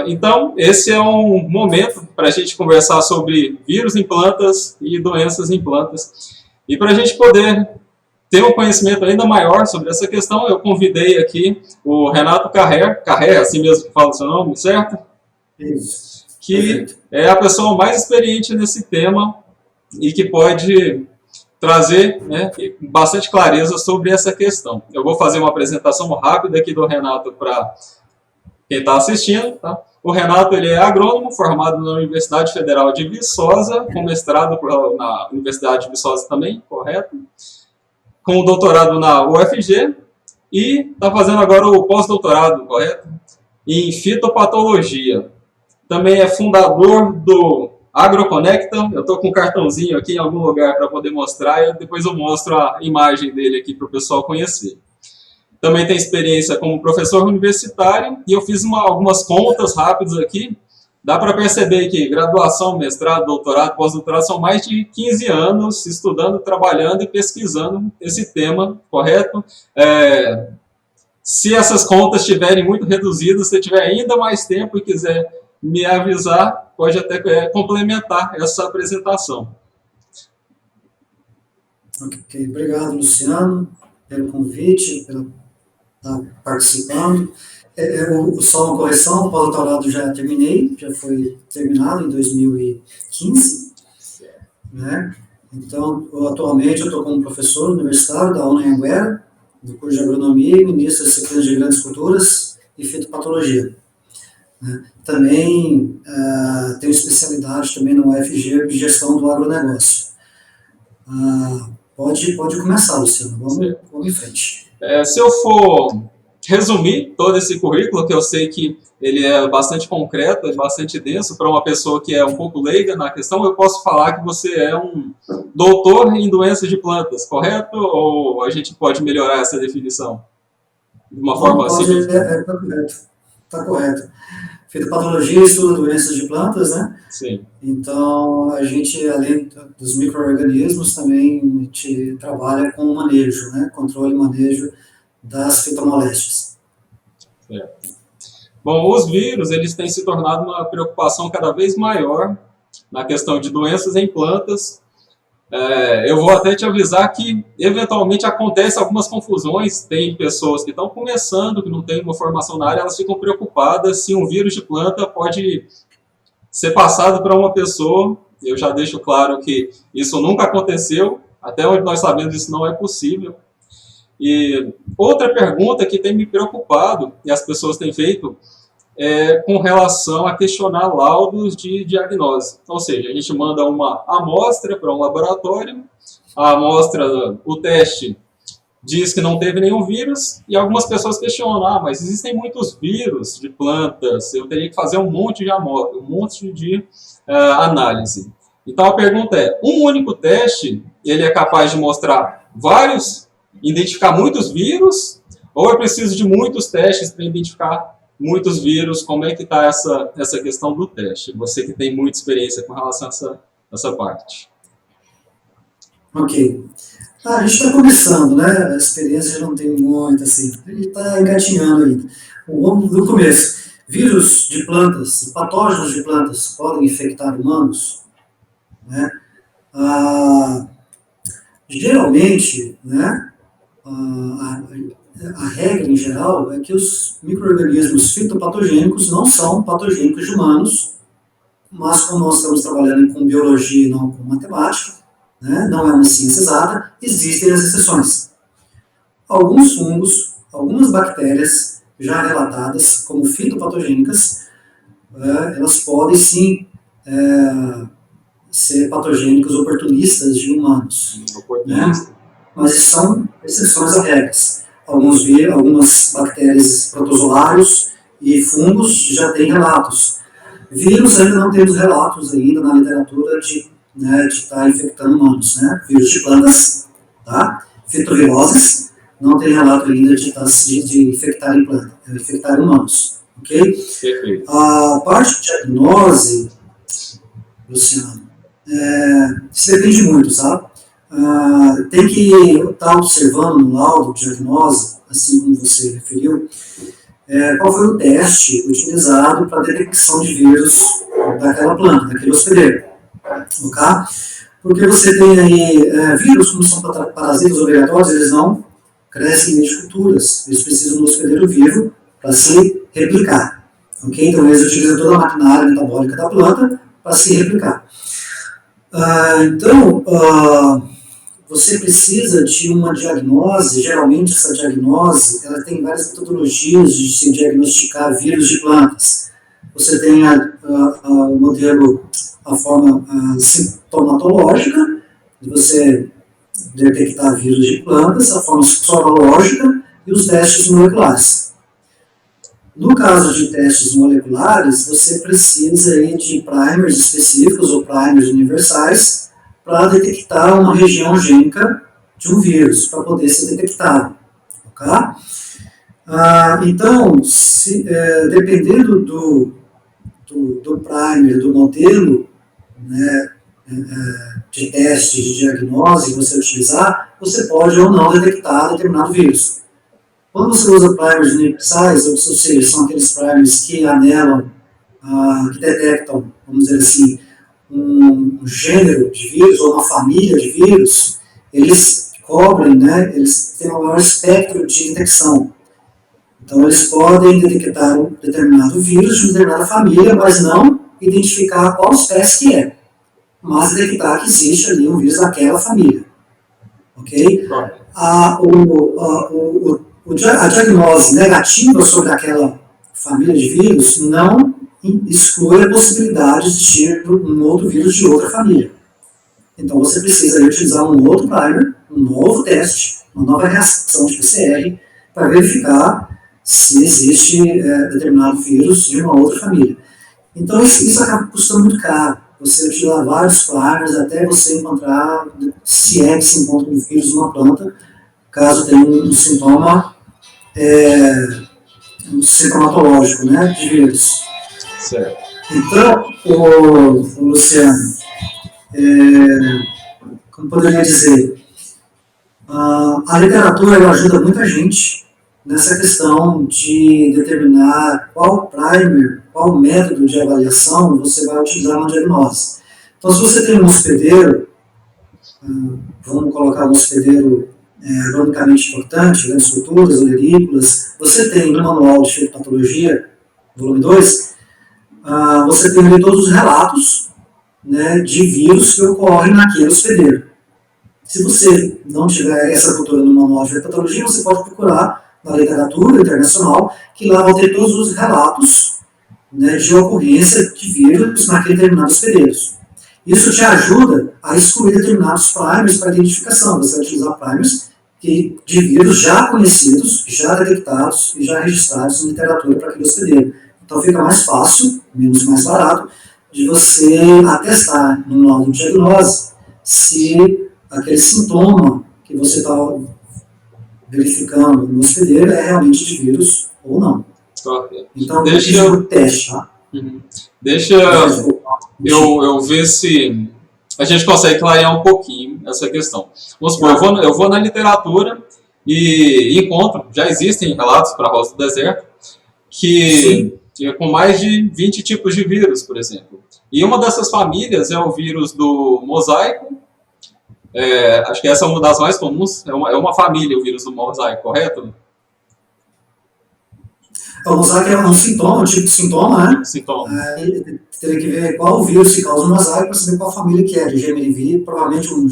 Então, esse é um momento para a gente conversar sobre vírus em plantas e doenças em plantas. E para a gente poder ter um conhecimento ainda maior sobre essa questão, eu convidei aqui o Renato Carré, assim mesmo que fala o seu nome, certo? Isso. Que é a pessoa mais experiente nesse tema e que pode trazer, né, bastante clareza sobre essa questão. Eu vou fazer uma apresentação rápida aqui do Renato para quem está assistindo. Tá? O Renato ele é agrônomo, formado na Universidade Federal de Viçosa, com mestrado na Universidade de Viçosa também, correto? Com doutorado na UFG e está fazendo agora o pós-doutorado, correto? Em fitopatologia. Também é fundador do AgroConecta. Eu estou com um cartãozinho aqui em algum lugar para poder mostrar e depois eu mostro a imagem dele aqui para o pessoal conhecer. Também tem experiência como professor universitário e eu fiz algumas contas rápidas aqui. Dá para perceber que graduação, mestrado, doutorado, pós-doutorado são mais de 15 anos estudando, trabalhando e pesquisando esse tema, correto? Se essas contas estiverem muito reduzidas, se tiver ainda mais tempo e quiser me avisar, pode até complementar essa apresentação. Ok, obrigado, Luciano, pelo convite, pelo estar participando. Só uma correção, o pós-doutorado já terminei, já foi terminado em 2015, né? Então, atualmente eu estou como professor universitário da Anhanguera, do curso de agronomia e ministro das disciplinas de grandes culturas e fitopatologia. Também tenho especialidade também no UFG de gestão do agronegócio. Pode começar, Luciano, vamos em frente. Se eu for resumir todo esse currículo, que eu sei que ele é bastante concreto, é bastante denso, para uma pessoa que é um pouco leiga na questão, eu posso falar que você é um doutor em doenças de plantas, correto? Ou a gente pode melhorar essa definição? De uma forma simples? Está correto. Fitopatologia estuda doenças de plantas, né? Sim. Então, a gente, além dos micro-organismos, também a gente trabalha com o manejo, né? Controle e manejo das fitomoléstias. Certo. Bom, os vírus, eles têm se tornado uma preocupação cada vez maior na questão de doenças em plantas. Eu vou até te avisar que, eventualmente, acontecem algumas confusões. Tem pessoas que estão começando, que não têm uma formação na área, elas ficam preocupadas se um vírus de planta pode ser passado para uma pessoa. Eu já deixo claro que isso nunca aconteceu. Até onde nós sabemos, isso não é possível. E outra pergunta que tem me preocupado, e as pessoas têm feito, é com relação a questionar laudos de diagnose. Ou seja, a gente manda uma amostra para um laboratório, a amostra, o teste diz que não teve nenhum vírus, e algumas pessoas questionam, mas existem muitos vírus de plantas, eu teria que fazer um monte de amostra, um monte de análise. Então a pergunta é, um único teste, ele é capaz de mostrar vários, identificar muitos vírus, ou é preciso de muitos testes para identificar muitos vírus? Como é que está essa questão do teste? Você que tem muita experiência com relação a essa parte. Ok. A gente está começando, né? A experiência já não tem muito, assim. A gente está engatinhando ainda. Vamos do começo. Vírus de plantas, patógenos de plantas podem infectar humanos? Né? Geralmente, né? A regra em geral é que os micro-organismos fitopatogênicos não são patogênicos de humanos, mas como nós estamos trabalhando com biologia e não com matemática, né, não é uma ciência exata, existem as exceções. Alguns fungos, algumas bactérias já relatadas como fitopatogênicas, elas podem sim ser patogênicos oportunistas de humanos. Né? Mas são exceções a regras. Algumas bactérias protozoários e fungos já têm relatos. Vírus ainda não temos relatos ainda na literatura de estar infectando humanos, né? Vírus de plantas, tá? Fitoviroses, não tem relato ainda de infectar em planta, infectar humanos, ok? Perfeito. A parte de diagnose, Luciano, isso depende muito, sabe? Tem que estar observando no laudo de diagnose, assim como você referiu, qual foi o teste utilizado para a detecção de vírus daquela planta, daquele hospedeiro. Ok? Porque você tem aí vírus, como são parasitas obrigatórios, eles não crescem em culturas, eles precisam do hospedeiro vivo para se replicar. Okay? Então eles utilizam toda a maquinária metabólica da planta para se replicar. Você precisa de uma diagnose, geralmente essa diagnose, ela tem várias metodologias de se diagnosticar vírus de plantas. Você tem o modelo, a forma sintomatológica, de você detectar vírus de plantas, a forma sorológica e os testes moleculares. No caso de testes moleculares, você precisa aí de primers específicos ou primers universais para detectar uma região gênica de um vírus, para poder ser detectado. Okay? Então, dependendo do primer, do modelo, né, de teste, de diagnose que você utilizar, você pode ou não detectar determinado vírus. Quando você usa primers universais, ou seja, são aqueles primers que anelam, que detectam, vamos dizer assim, um gênero de vírus ou uma família de vírus, eles cobrem, né, eles têm um maior espectro de detecção. Então, eles podem detectar um determinado vírus de uma determinada família, mas não identificar qual espécie que é, mas detectar que existe ali um vírus daquela família. Ok? A diagnose negativa sobre aquela família de vírus não exclui a possibilidade de ter um outro vírus de outra família. Então você precisa utilizar um outro primer, um novo teste, uma nova reação de PCR para verificar se existe determinado vírus de uma outra família. Então isso acaba custando muito caro. Você utilizar vários primers até você encontrar se é que se encontra um vírus numa planta, caso tenha um sintoma sintomatológico, né, de vírus. Certo. Então, Luciano, como poderia dizer, a literatura ela ajuda muita gente nessa questão de determinar qual primer, qual método de avaliação você vai utilizar na diagnose. Então, se você tem um hospedeiro, vamos colocar um hospedeiro agronomicamente importante, grandes culturas, olerícolas, você tem no manual de fitopatologia, volume 2, você tem ali todos os relatos, né, de vírus que ocorrem naquele hospedeiro. Se você não tiver essa cultura no manual de fitopatologia, você pode procurar na literatura internacional, que lá vão ter todos os relatos, né, de ocorrência de vírus naquele determinado hospedeiro. Isso te ajuda a excluir determinados primers para identificação. Você vai utilizar primers de vírus já conhecidos, já detectados e já registrados em literatura para aquele hospedeiro. Então fica mais fácil, menos mais barato, de você atestar no laudo de diagnose se aquele sintoma que você está verificando no hospedeiro é realmente de vírus ou não. Okay. Então, deixa eu teste, tá? Deixa eu ver se a gente consegue clarear um pouquinho essa questão. Vamos supor, eu vou na literatura e encontro, já existem relatos para a rosa do deserto, que com mais de 20 tipos de vírus, por exemplo. E uma dessas famílias é o vírus do mosaico. Acho que essa é uma das mais comuns. É uma família o vírus do mosaico, correto? O mosaico é um sintoma, um tipo de sintoma, né? Sintoma. Teria que ver qual vírus que causa o mosaico para saber qual família que é, de germinivírus, provavelmente um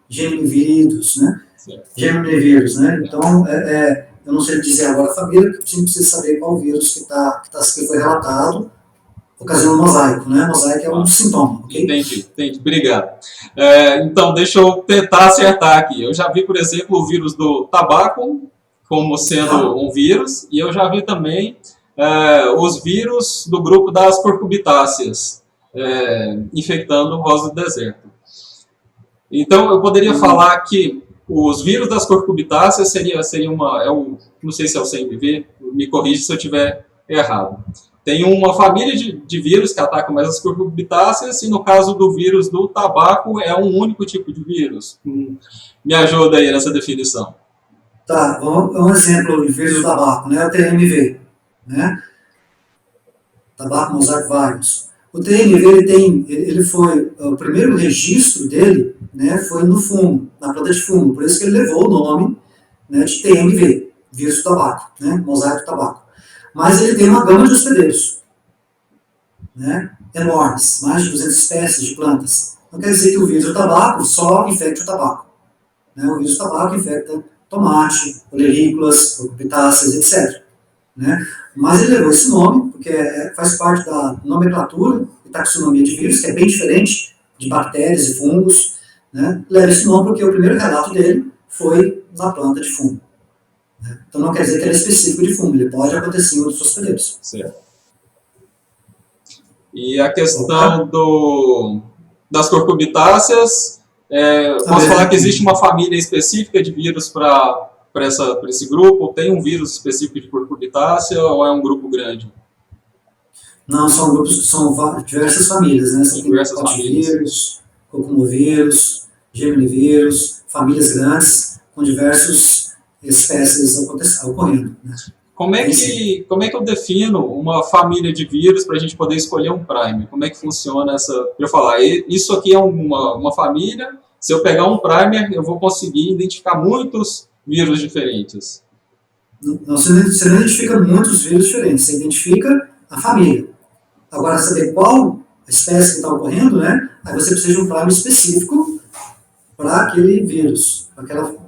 germinivírus, né? Germinivírus, né? Então, eu não sei dizer agora a família, porque a gente precisa saber qual vírus que foi relatado, ocasionando mosaico, né? Mosaico é um sintoma, ok? Entendi. Obrigado. Então, deixa eu tentar acertar aqui. Eu já vi, por exemplo, o vírus do tabaco como sendo um vírus, e eu já vi também os vírus do grupo das curcubitáceas infectando rosa do deserto. Então, eu poderia falar que os vírus das curcubitáceas seria não sei se é o CMV, me corrija se eu estiver errado. Tem uma família de vírus que atacam mais as curcubitáceas, e no caso do vírus do tabaco é um único tipo de vírus. Me ajuda aí nessa definição. Tá, um exemplo de vírus do tabaco, né? O TMV. né? Tabaco mosaico virus. O TMV, ele foi, o primeiro registro dele, né, foi no fungo, na planta de fungo, por isso que ele levou o nome, né, de TMV, vírus do tabaco, né, mosaico do tabaco. Mas ele tem uma gama de hospedeiros, né, enormes, mais de 200 espécies de plantas. Não quer dizer que o vírus do tabaco só infecte o tabaco. Né, o vírus do tabaco infecta tomate, olerícolas, cucurbitaceas, etc. Né? Mas ele levou esse nome, porque faz parte da nomenclatura e taxonomia de vírus, que é bem diferente de bactérias e fungos. Né? Leva esse nome porque o primeiro relato dele foi na planta de fungo. Né? Então não quer dizer que ele é específico de fungo, ele pode acontecer em outros hospedeiros. Certo. E a questão das cucurbitáceas, posso falar que existe uma família específica de vírus para esse grupo? Tem um vírus específico de cucurbitácea ou é um grupo grande? Não, são grupos, são diversas famílias, né? São diversas famílias. Vírus, cucumovírus, geminivírus, famílias grandes com diversas espécies ocorrendo. Né? Como é que eu defino uma família de vírus para a gente poder escolher um primer? Como é que funciona essa... Eu falar, isso aqui é uma família, se eu pegar um primer, eu vou conseguir identificar muitos vírus diferentes. Não, você não identifica muitos vírus diferentes, você identifica a família. Agora, saber qual espécie que está ocorrendo, né? Aí você precisa de um primer específico para aquele vírus,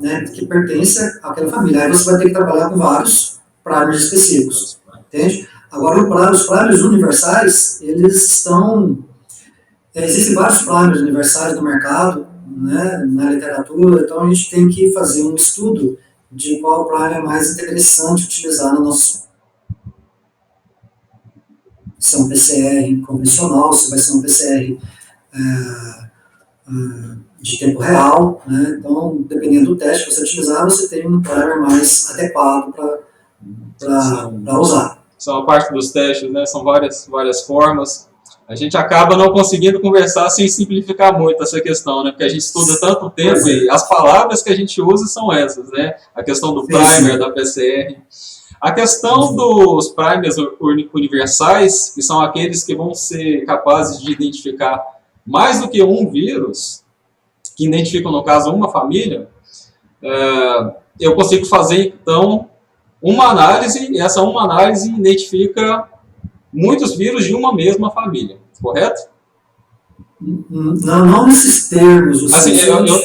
né, que pertence àquela família. Aí você vai ter que trabalhar com vários primers específicos, entende? Agora, os primers universais, eles estão... existem vários primers universais no mercado, né, na literatura, então a gente tem que fazer um estudo de qual primer é mais interessante utilizar no nosso... Se é um PCR convencional, se vai ser um PCR de tempo real, né? Então, dependendo do teste que você utilizar, você tem um primer mais adequado para usar. São a parte dos testes, né? São várias formas. A gente acaba não conseguindo conversar sem simplificar muito essa questão, né? Porque a gente estuda tanto tempo e as palavras que a gente usa são essas, né? A questão do primer, da PCR. A questão dos primers universais, que são aqueles que vão ser capazes de identificar mais do que um vírus, que identificam, no caso, uma família, eu consigo fazer, então, uma análise, e essa uma análise identifica muitos vírus de uma mesma família, correto? Não nesses termos. Assim,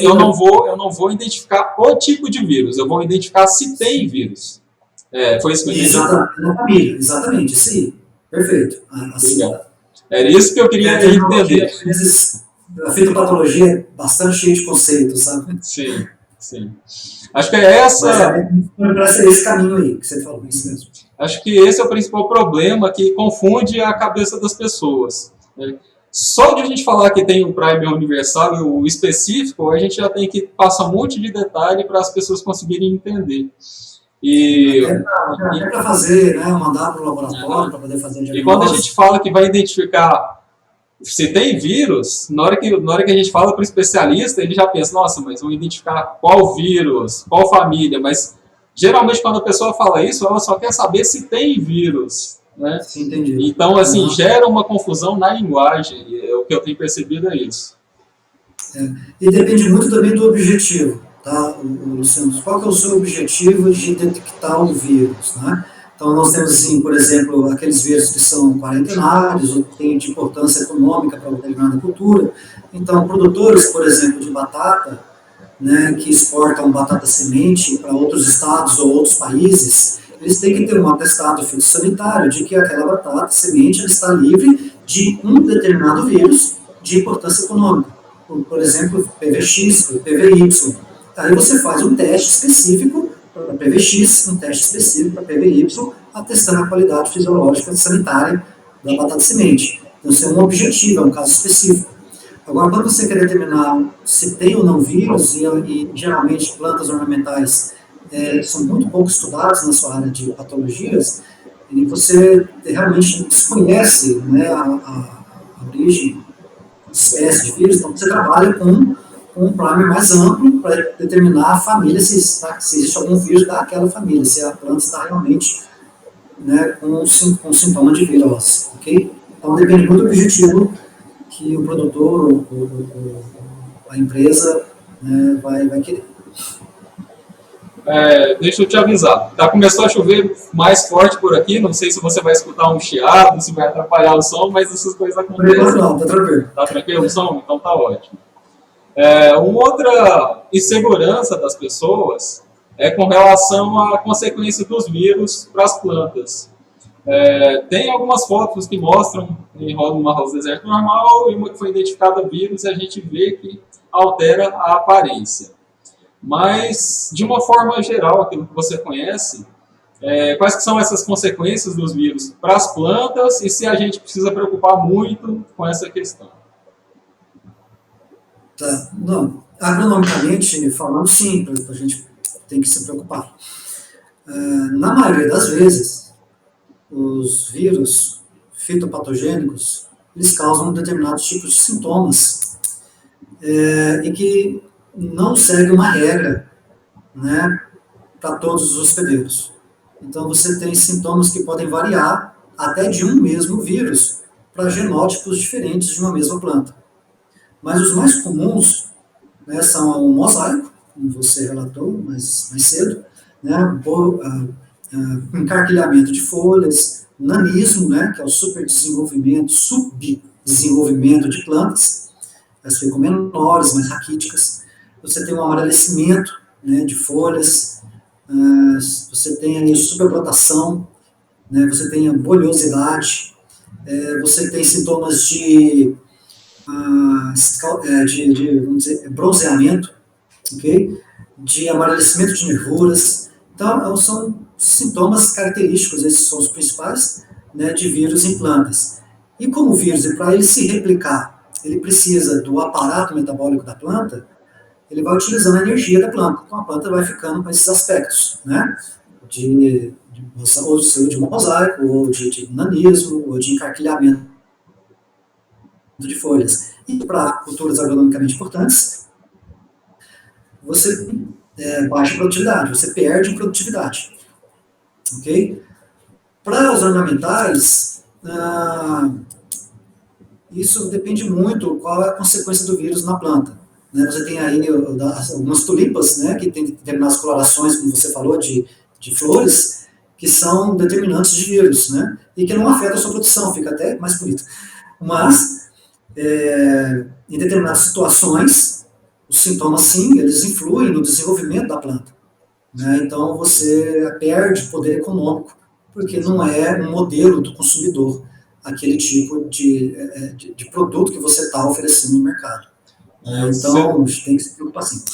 eu não vou identificar o tipo de vírus, eu vou identificar se tem vírus. Foi isso que eu entendi? Exatamente, na família, exatamente, isso aí. Perfeito. Assim, era isso que eu queria entender. Às vezes, a fitopatologia é bastante cheia de conceitos, sabe? Sim, sim. Acho que é esse caminho aí que você falou, isso mesmo. Acho que esse é o principal problema que confunde a cabeça das pessoas. Né? Só de a gente falar que tem um primer universal e o específico, a gente já tem que passar um monte de detalhe para as pessoas conseguirem entender. Até para fazer, né, mandar para o laboratório para poder fazer diagnóstico. E quando a gente fala que vai identificar se tem vírus, na hora que a gente fala para o especialista, ele já pensa, nossa, mas vamos identificar qual vírus, qual família, mas geralmente quando a pessoa fala isso, ela só quer saber se tem vírus. Né? Sim, entendi. Então, assim, gera uma confusão na linguagem, o que eu tenho percebido é isso. E depende muito também do objetivo. Tá, Luciano, qual que é o seu objetivo de detectar o vírus, né? Então nós temos, assim, por exemplo, aqueles vírus que são quarentenários, ou que têm de importância econômica para uma determinada cultura. Então, produtores, por exemplo, de batata, né, que exportam batata semente para outros estados ou outros países, eles têm que ter um atestado fitossanitário de que aquela batata semente ela está livre de um determinado vírus de importância econômica. Por exemplo, PVX, PVY. Aí você faz um teste específico para PVX, um teste específico para PVY, atestando a qualidade fisiológica sanitária da batata semente. Então, isso é um objetivo, é um caso específico. Agora, quando você quer determinar se tem ou não vírus, e geralmente plantas ornamentais são muito pouco estudadas na sua área de patologias, e você realmente desconhece, né, a origem, a espécie de vírus, então você trabalha com um primer mais amplo para determinar a família, se existe algum vírus daquela família, se a planta está realmente né, com sintoma de virose, ok? Então depende muito do objetivo que o produtor, a empresa, né, vai querer. Deixa eu te avisar, começou a chover mais forte por aqui, não sei se você vai escutar um chiado, se vai atrapalhar o som, mas essas coisas acontecem. Não, tá tranquilo. Tá tranquilo o som? Então tá ótimo. Uma outra insegurança das pessoas é com relação à consequência dos vírus para as plantas. Tem algumas fotos que mostram em uma rosa deserta normal e uma que foi identificada vírus e a gente vê que altera a aparência. Mas, de uma forma geral, aquilo que você conhece, quais que são essas consequências dos vírus para as plantas e se a gente precisa preocupar muito com essa questão? Tá. Não, agronomicamente falando, sim, a gente tem que se preocupar. Na maioria das vezes, os vírus fitopatogênicos, eles causam determinados tipos de sintomas e que não segue uma regra, né, para todos os hospedeiros. Então, você tem sintomas que podem variar até de um mesmo vírus para genótipos diferentes de uma mesma planta. Mas os mais comuns, né, são o mosaico, como você relatou mais cedo, né, encarquilhamento de folhas, nanismo, né, que é o subdesenvolvimento de plantas, elas ficam menores, mais raquíticas. Você tem um amarelecimento, né, de folhas, você tem aí superbrotação, né, você tem a bolhosidade, você tem sintomas de vamos dizer, bronzeamento, okay? De amarelecimento de nervuras. Então, são sintomas característicos, esses são os principais, né, de vírus em plantas. E como o vírus, para ele se replicar, ele precisa do aparato metabólico da planta, ele vai utilizando a energia da planta. Então, a planta vai ficando com esses aspectos, né, de mosaico, ou de nanismo, ou de encarquilhamento de folhas. E para culturas agronomicamente importantes, você baixa produtividade, você perde produtividade. Ok? Para os ornamentais, isso depende muito qual é a consequência do vírus na planta. Né? Você tem aí algumas tulipas, né, que tem determinadas colorações, como você falou, de flores, que são determinantes de vírus, né, e que não afetam a sua produção, fica até mais bonito. Mas em determinadas situações, os sintomas, sim, eles influem no desenvolvimento da planta. Né? Então, você perde poder econômico, porque não é um modelo do consumidor, aquele tipo de produto que você está oferecendo no mercado. Então, tem que se preocupar, sim.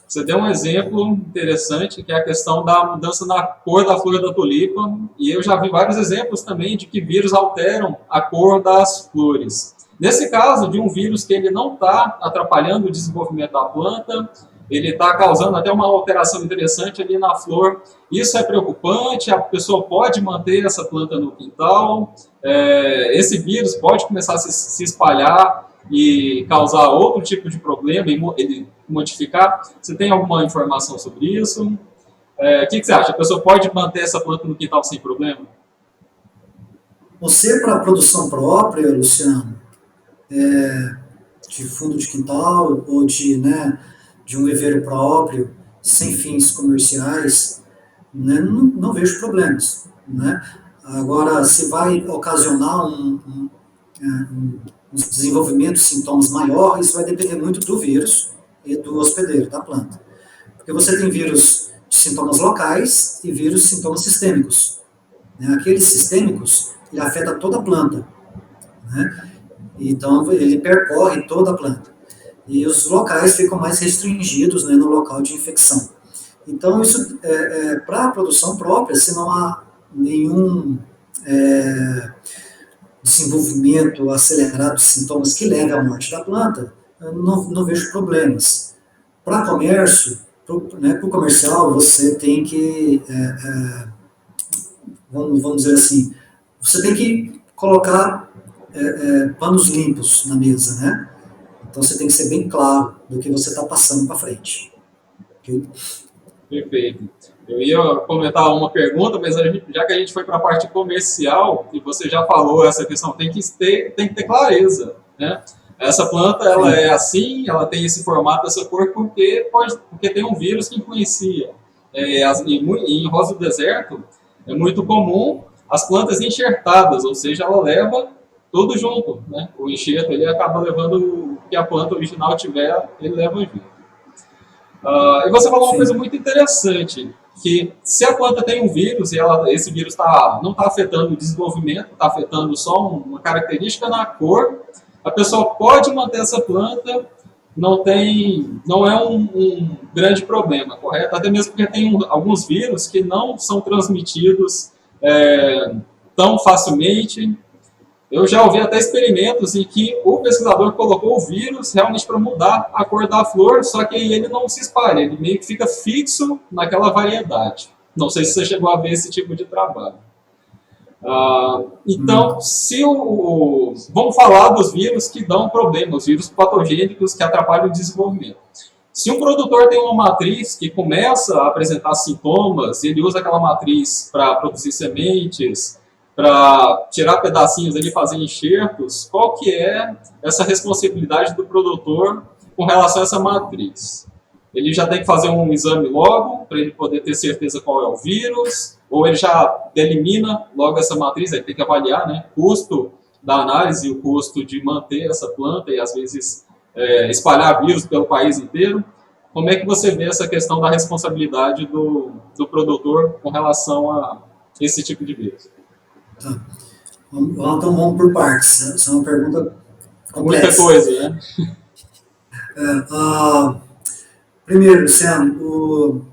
Você deu um exemplo interessante, que é a questão da mudança na cor da flor da tulipa, e eu já vi vários exemplos também de que vírus alteram a cor das flores. Nesse caso, de um vírus que ele não está atrapalhando o desenvolvimento da planta, ele está causando até uma alteração interessante ali na flor. Isso é preocupante, a pessoa pode manter essa planta no quintal, esse vírus pode começar a se espalhar e causar outro tipo de problema, ele modificar. Você tem alguma informação sobre isso? O que você acha? A pessoa pode manter essa planta no quintal sem problema? Você, para a produção própria, Luciano, de fundo de quintal ou de um viveiro próprio, sem fins comerciais, né, não vejo problemas. Né? Agora, se vai ocasionar um desenvolvimento de sintomas maior, isso vai depender muito do vírus e do hospedeiro, da planta. Porque você tem vírus de sintomas locais e vírus de sintomas sistêmicos. Né? Aqueles sistêmicos, ele afeta toda a planta. Né? Então, ele percorre toda a planta. E os locais ficam mais restringidos, né, no local de infecção. Então, isso para a produção própria, se não há nenhum desenvolvimento acelerado de sintomas que leve à morte da planta, eu não vejo problemas. Para comércio, para o comercial, você tem que, vamos dizer assim, você tem que colocar panos limpos na mesa, né? Então você tem que ser bem claro do que você está passando para frente. Okay? Perfeito. Eu ia comentar uma pergunta, mas já que a gente foi para a parte comercial, e você já falou essa questão, tem que ter clareza, né? Essa planta, ela é assim, ela tem esse formato, essa cor, porque tem um vírus que influencia. Em rosa do deserto, é muito comum as plantas enxertadas, ou seja, ela leva tudo junto, né? O enxerto, ele acaba levando o que a planta original tiver, ele leva junto. E você falou uma coisa muito interessante, que se a planta tem um vírus e esse vírus não está afetando o desenvolvimento, está afetando só uma característica na cor, a pessoa pode manter essa planta, não é um grande problema, correto? Até mesmo porque tem alguns vírus que não são transmitidos tão facilmente. Eu já ouvi até experimentos em que o pesquisador colocou o vírus realmente para mudar a cor da flor, só que ele não se espalha, ele meio que fica fixo naquela variedade. Não sei se você chegou a ver esse tipo de trabalho. Então, vamos falar dos vírus que dão problema, os vírus patogênicos que atrapalham o desenvolvimento. Se um produtor tem uma matriz que começa a apresentar sintomas, ele usa aquela matriz para produzir sementes, para tirar pedacinhos ali e fazer enxertos, qual que é essa responsabilidade do produtor com relação a essa matriz? Ele já tem que fazer um exame logo, para ele poder ter certeza qual é o vírus, ou ele já elimina logo essa matriz, aí tem que avaliar, né, o custo da análise e o custo de manter essa planta e às vezes espalhar vírus pelo país inteiro. Como é que você vê essa questão da responsabilidade do produtor com relação a esse tipo de vírus? Tá. Então vamos por partes. Essa é uma pergunta complexa. Muita coisa, né? Primeiro, Luciano,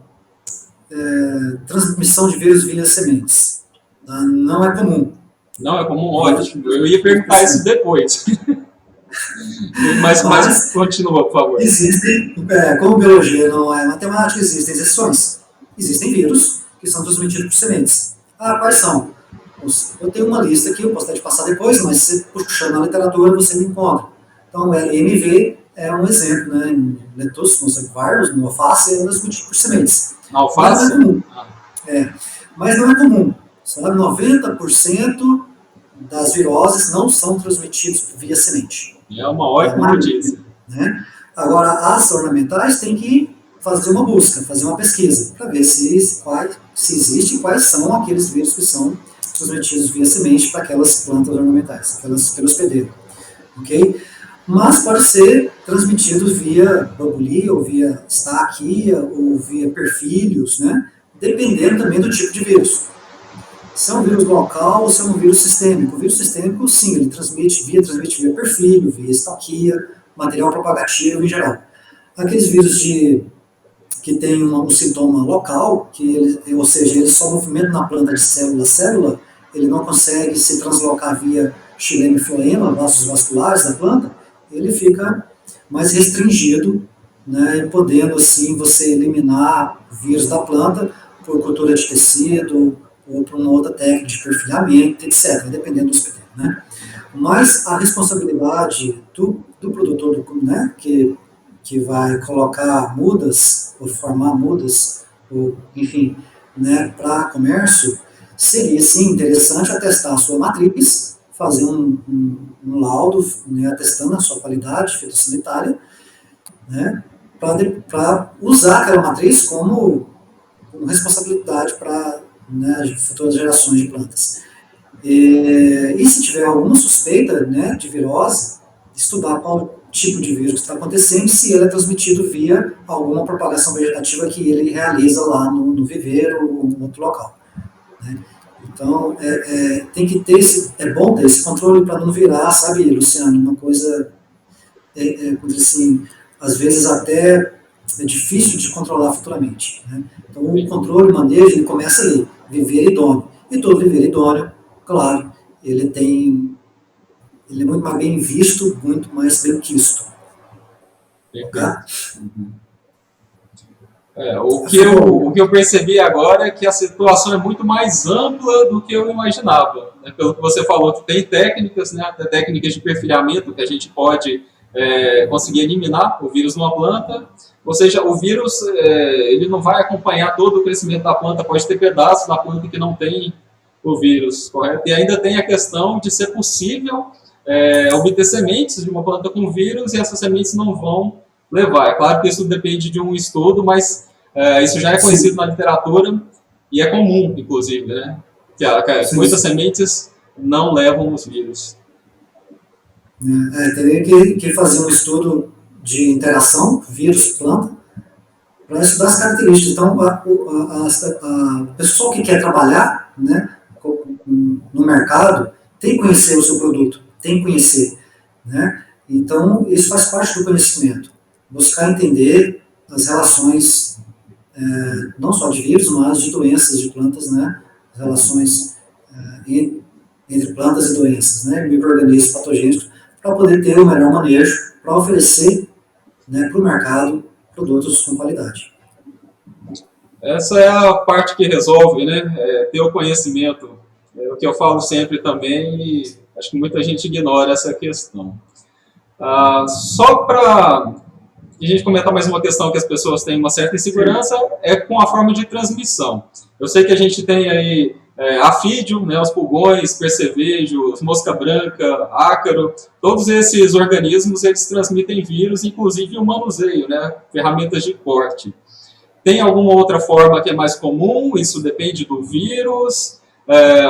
transmissão de vírus via sementes. Não é comum. Não é comum? Ótimo. Eu ia perguntar isso depois. mas continua, por favor. Existem, como biologia não é matemática, existem exceções. Existem vírus que são transmitidos por sementes. Quais são? Eu tenho uma lista aqui, eu posso até te passar depois, mas se você puxar na literatura, você me encontra. Então, o LMV é um exemplo, né? Em letus, no alface, é transmitido por sementes. Na alface? Mas não é comum. Mas não é comum. Sabe? 90% das viroses não são transmitidas via semente. É uma ótima notícia. Né? Agora, as ornamentais têm que fazer uma busca, fazer uma pesquisa, para ver se existe e quais são aqueles vírus que são transmitidos via semente para aquelas plantas ornamentais, aquele hospedeiro. Ok? Mas pode ser transmitido via bobulia, ou via estaquia, ou via perfilhos, né? Dependendo também do tipo de vírus. Se é um vírus local ou se é um vírus sistêmico. O vírus sistêmico, sim, ele transmite via perfilho, via estaquia, material propagativo em geral. Aqueles vírus que tem um sintoma local, ou seja, ele só movimenta na planta de célula a célula, ele não consegue se translocar via xilema e floema, vasos vasculares da planta, ele fica mais restringido, né, podendo assim você eliminar o vírus da planta por cultura de tecido ou por uma outra técnica de perfilhamento, etc., dependendo do hospedeiro, né? Mas a responsabilidade do produtor, né, que vai colocar mudas, ou formar mudas, ou, enfim, né, para comércio, seria, sim, interessante atestar a sua matriz, fazer um laudo, né, atestando a sua qualidade fitossanitária, né, para usar aquela matriz como responsabilidade para, né, futuras gerações de plantas. E se tiver alguma suspeita, né, de virose, estudar qual tipo de vírus que está acontecendo e se ele é transmitido via alguma propagação vegetativa que ele realiza lá no viveiro ou em outro local, né? Então, tem que ter é bom ter esse controle para não virar, sabe, Luciano, uma coisa, assim, às vezes até é difícil de controlar futuramente, né? Então, o controle, o manejo, ele começa aí, viver idôneo. E todo viver idôneo, claro, ele é muito mais bem visto, muito mais bem quisto. Tá? O que eu percebi agora é que a situação é muito mais ampla do que eu imaginava, né? Pelo que você falou, que tem técnicas, né, técnicas de perfilhamento que a gente pode conseguir eliminar o vírus numa planta. Ou seja, o vírus ele não vai acompanhar todo o crescimento da planta, pode ter pedaços da planta que não tem o vírus, correto? E ainda tem a questão de ser possível obter sementes de uma planta com vírus e essas sementes não vão levar. É claro que isso depende de um estudo, mas isso já é conhecido na literatura e é comum, inclusive, né? Que muitas sementes não levam os vírus. Teria que fazer um estudo de interação vírus-planta para estudar as características. Então, a pessoa que quer trabalhar, né, no mercado tem que conhecer o seu produto, tem que conhecer, né? Então, isso faz parte do conhecimento. Buscar entender as relações, não só de vírus, mas de doenças de plantas, né? As relações entre plantas e doenças, né? Micro-organismos patogênicos, para poder ter o melhor manejo, para oferecer, né, para o mercado produtos com qualidade. Essa é a parte que resolve, né? Ter o conhecimento. É o que eu falo sempre também, e acho que muita gente ignora essa questão. Só para a gente comentar mais uma questão que as pessoas têm uma certa insegurança, é com a forma de transmissão. Eu sei que a gente tem aí afídio, né, os pulgões, percevejos, mosca branca, ácaro, todos esses organismos eles transmitem vírus, inclusive o manuseio, né, ferramentas de corte. Tem alguma outra forma que é mais comum? Isso depende do vírus?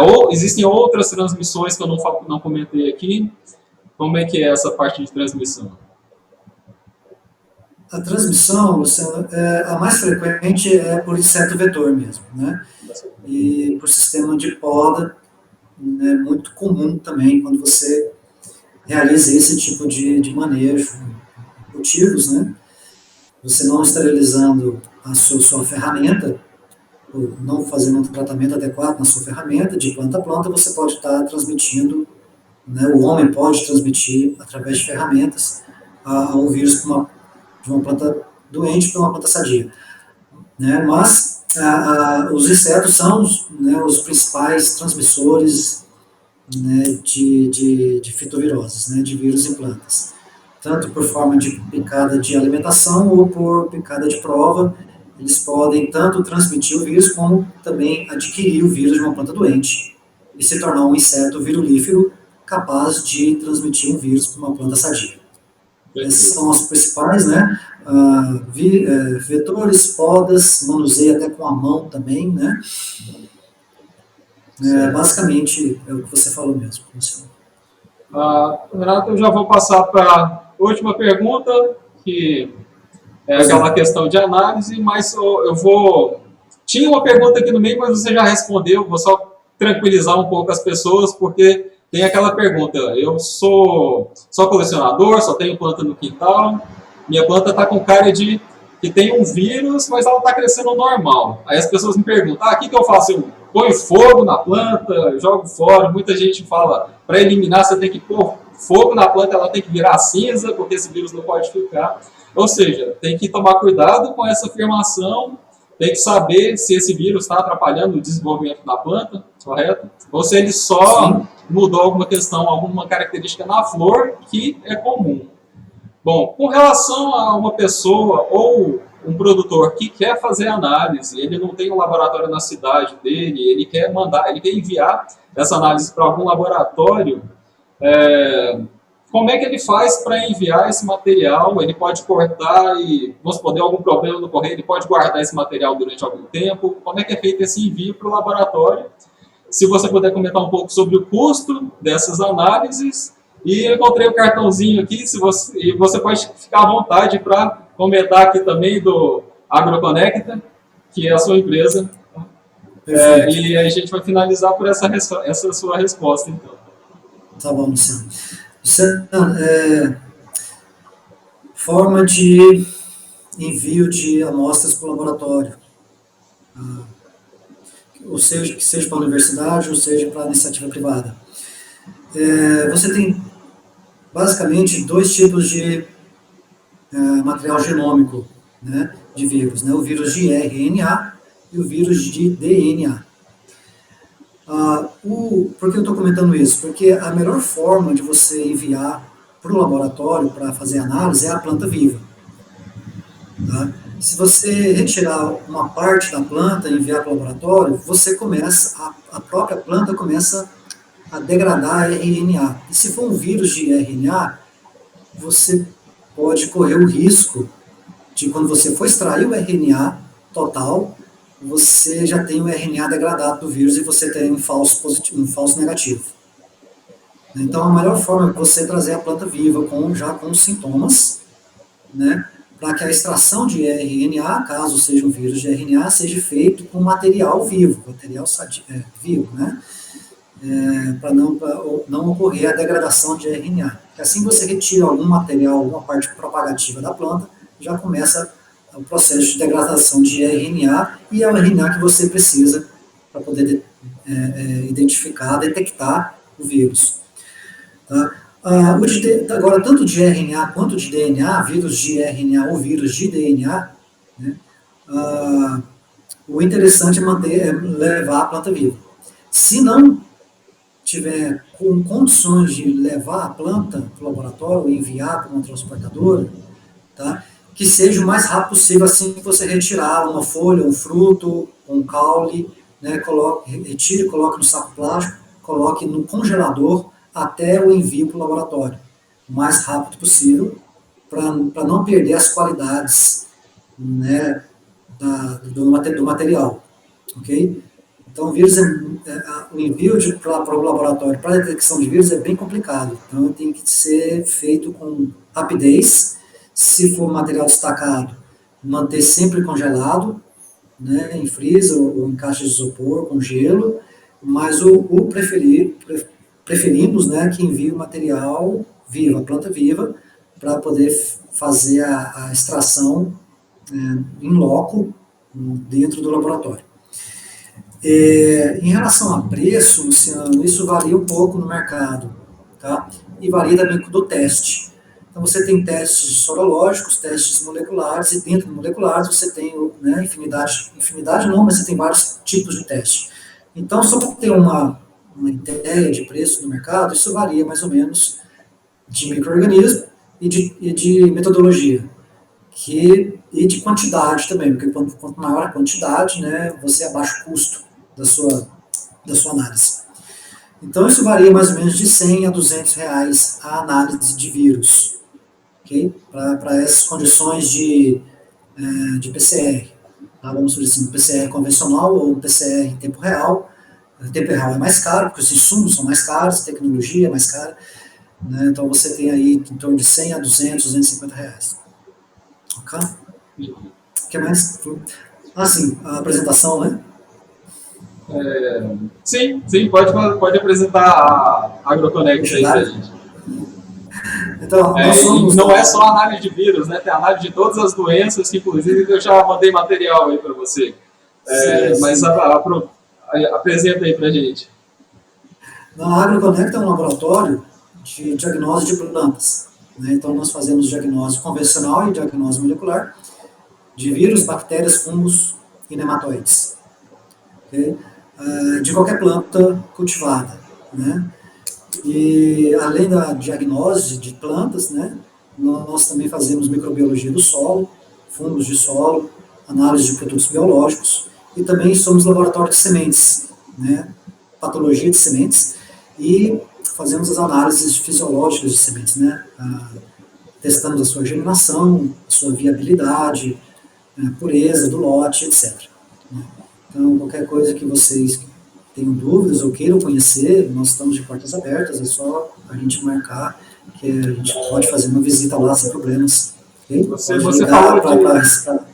Ou existem outras transmissões que eu não comentei aqui? Como é que é essa parte de transmissão? A transmissão, a mais frequente é por inseto vetor mesmo, né? E por sistema de poda, é muito comum também quando você realiza esse tipo de manejo em cultivos, né? Você não esterilizando a sua ferramenta, ou não fazendo um tratamento adequado na sua ferramenta, de planta a planta, você pode estar transmitindo, né, o homem pode transmitir, através de ferramentas, o vírus de uma planta doente para uma planta sadia. Né? Mas os insetos são os principais transmissores, né, de fitoviroses, né, de vírus em plantas. Tanto por forma de picada de alimentação ou por picada de prova, eles podem tanto transmitir o vírus como também adquirir o vírus de uma planta doente e se tornar um inseto virulífero capaz de transmitir um vírus para uma planta sadia. Esses são os principais, né? Vetores, podas, manuseio até com a mão também, né? Basicamente é o que você falou mesmo. Renato, eu já vou passar para a última pergunta, que é aquela questão de análise, mas eu vou... Tinha uma pergunta aqui no meio, mas você já respondeu, vou só tranquilizar um pouco as pessoas, porque tem aquela pergunta, eu sou colecionador, só tenho planta no quintal, minha planta está com cara de que tem um vírus, mas ela está crescendo normal. Aí as pessoas me perguntam, o que eu faço? Eu ponho fogo na planta, jogo fora, muita gente fala, para eliminar você tem que pôr fogo na planta, ela tem que virar cinza, porque esse vírus não pode ficar. Ou seja, tem que tomar cuidado com essa afirmação, tem que saber se esse vírus está atrapalhando o desenvolvimento da planta, correto? Ou se ele só mudou alguma questão, alguma característica na flor que é comum. Bom, com relação a uma pessoa ou um produtor que quer fazer análise, ele não tem um laboratório na cidade dele, ele quer enviar essa análise para algum laboratório, como é que ele faz para enviar esse material? Ele pode cortar e, vamos supor, deu algum problema no correio, ele pode guardar esse material durante algum tempo? Como é que é feito esse envio para o laboratório? Se você puder comentar um pouco sobre o custo dessas análises. E eu encontrei o cartãozinho aqui, e você pode ficar à vontade para comentar aqui também do AgroConecta, que é a sua empresa. E a gente vai finalizar por essa sua resposta, então. Tá bom, Luciano. Forma de envio de amostras para o laboratório. Ou seja, que seja para a universidade, ou seja para a iniciativa privada. Você tem basicamente dois tipos de material genômico, né, de vírus, né, o vírus de RNA e o vírus de DNA. Por que eu estou comentando isso? Porque a melhor forma de você enviar para o laboratório, para fazer análise, é a planta viva. Tá? Se você retirar uma parte da planta e enviar para o laboratório, a própria planta começa a degradar RNA. E se for um vírus de RNA, você pode correr o risco de, quando você for extrair o RNA total, você já tem o RNA degradado do vírus e você tem um falso positivo, um falso negativo. Então, a melhor forma é você trazer a planta viva já com os sintomas, né, para que a extração de RNA, caso seja um vírus de RNA, seja feito com material vivo, vivo, né, para não ocorrer a degradação de RNA. Assim você retira algum material, alguma parte propagativa da planta, já começa o processo de degradação de RNA, e é o RNA que você precisa para poder identificar, detectar o vírus. Tá? Agora, tanto de RNA quanto de DNA, vírus de RNA ou vírus de DNA, né, o interessante é levar a planta viva. Se não tiver com condições de levar a planta para o laboratório e enviar para uma transportadora, tá, que seja o mais rápido possível, assim que você retirar uma folha, um fruto, um caule, né, retire, coloque no saco plástico, coloque no congelador até o envio para o laboratório, o mais rápido possível, para não perder as qualidades, né, do material, ok? Então, o envio para o laboratório para a detecção de vírus é bem complicado, então tem que ser feito com rapidez. Se for material destacado, manter sempre congelado, né, em freezer ou em caixa de isopor, com gelo, mas preferimos, né, que envie o material vivo, a planta viva, para poder fazer a extração em loco dentro do laboratório. Em relação a preço, Luciano, isso varia um pouco no mercado, tá? E varia também do teste. Então, você tem testes sorológicos, testes moleculares, e dentro de moleculares você tem, né, infinidade não, mas você tem vários tipos de teste. Então, só para ter uma ideia de preço no mercado, isso varia mais ou menos de micro-organismo e de metodologia, e de quantidade também, porque quanto maior a quantidade, né, você abaixa o custo da sua análise. Então, isso varia mais ou menos de 100 a 200 reais a análise de vírus, okay? Para essas condições de PCR. Tá? Vamos dizer assim, PCR convencional ou PCR em tempo real. O tempo real é mais caro, porque os insumos são mais caros, a tecnologia é mais cara, né? Então, você tem aí em torno de 100 a 200, 250 reais. Ok? O que mais? Sim, a apresentação, né? Sim, pode apresentar a AgroConnect aí pra gente. Então, não é só análise de vírus, né? Tem análise de todas as doenças, que inclusive eu já mandei material aí para você. Sim. Mas apresenta aí pra gente. A AgroConnect é um laboratório de diagnóstico de plantas, né? Então nós fazemos diagnóstico convencional e diagnóstico molecular de vírus, bactérias, fungos e nematóides. Okay? De qualquer planta cultivada, né? E além da diagnose de plantas, né, nós também fazemos microbiologia do solo, fungos de solo, análise de produtos biológicos, e também somos laboratório de sementes, né, patologia de sementes, e fazemos as análises fisiológicas de sementes, né, testamos a sua germinação, a sua viabilidade, a pureza do lote, etc. Então, qualquer coisa que vocês tenham dúvidas ou queiram conhecer, nós estamos de portas abertas, é só a gente marcar que a gente pode fazer uma visita lá sem problemas. Okay? Você ligar para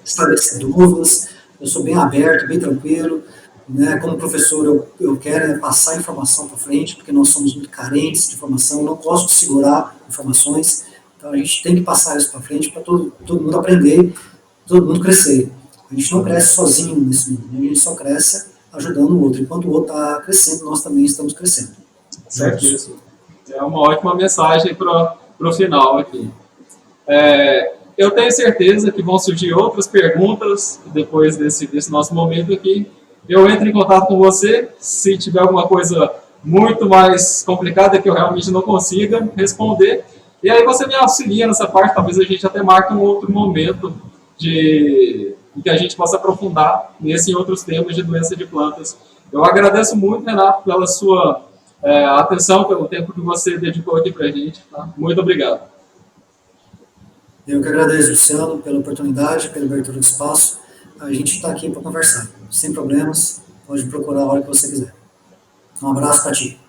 esclarecer dúvidas, eu sou bem aberto, bem tranquilo, né? Como professor eu quero passar informação para frente, porque nós somos muito carentes de informação, eu não gosto de segurar informações, então a gente tem que passar isso para frente para todo mundo aprender, todo mundo crescer. A gente não cresce sozinho nesse mundo, a gente só cresce ajudando o outro. Enquanto o outro está crescendo, nós também estamos crescendo. Certo? Isso. É uma ótima mensagem para o final aqui. Eu tenho certeza que vão surgir outras perguntas depois desse nosso momento aqui. Eu entro em contato com você, se tiver alguma coisa muito mais complicada que eu realmente não consiga responder. E aí você me auxilia nessa parte, talvez a gente até marque um outro momento em que a gente possa aprofundar nesse e outros temas de doença de plantas. Eu agradeço muito, Renato, pela sua atenção, pelo tempo que você dedicou aqui para a gente. Tá? Muito obrigado. Eu que agradeço, Luciano, pela oportunidade, pela abertura do espaço. A gente está aqui para conversar, sem problemas, pode procurar a hora que você quiser. Um abraço para ti.